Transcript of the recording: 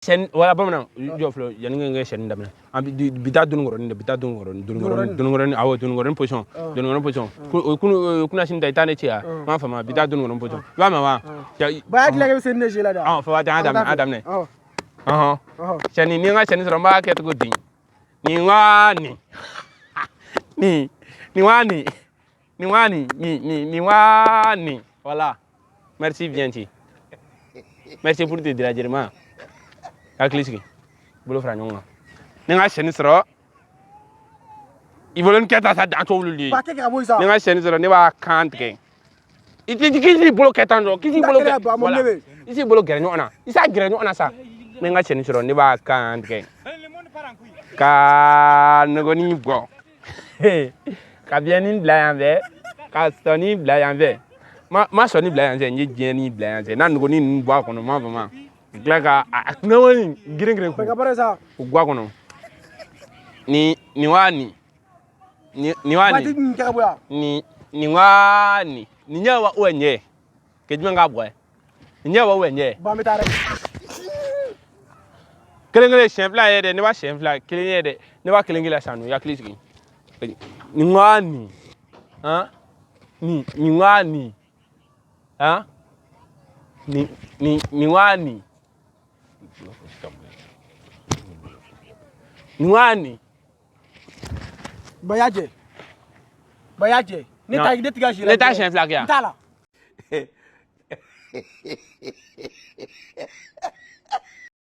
sen wala bamna joflo yan nga sen ndam na bita dungoron awo dungoron position kuna sin daytane ciya ma fama bita dungoron position wa ma wa ba ak lege sen neje la da fa wa adam ne sen ni nga sen so ma ke to din ni wani ni wani voilà merci bien ti merci pour te dire ma aklisiki bolo fra nyonga ninga cheni sro ivolon keta sa dan to luli ba ke ka boy sa ninga cheni sro ne ba kant ke iti kisi bolo ketan do kisi bolo ke voilà isi bolo gere nyona isa gere nyona sa ninga cheni sro ne ba kant ke ka ngoni go ka bieni blayanve ka stoni blayanve ma soni blayanve nyi jeni blayanve na ngoni nbo akono ma vama Glaga aknawani giring ko ka sa ugwa kono ni wani ni wani ni nyawa wenye kejima ngabwe ni nyawa wenye ba mi tare kelengele chefla yede ne ba chefla kelengele yede ne ba kelengele sanu ya klisi ni wani ha ni wani ha ni wani Nwani bayaje ne ta ide tiga jira ne ta chef flag ya tala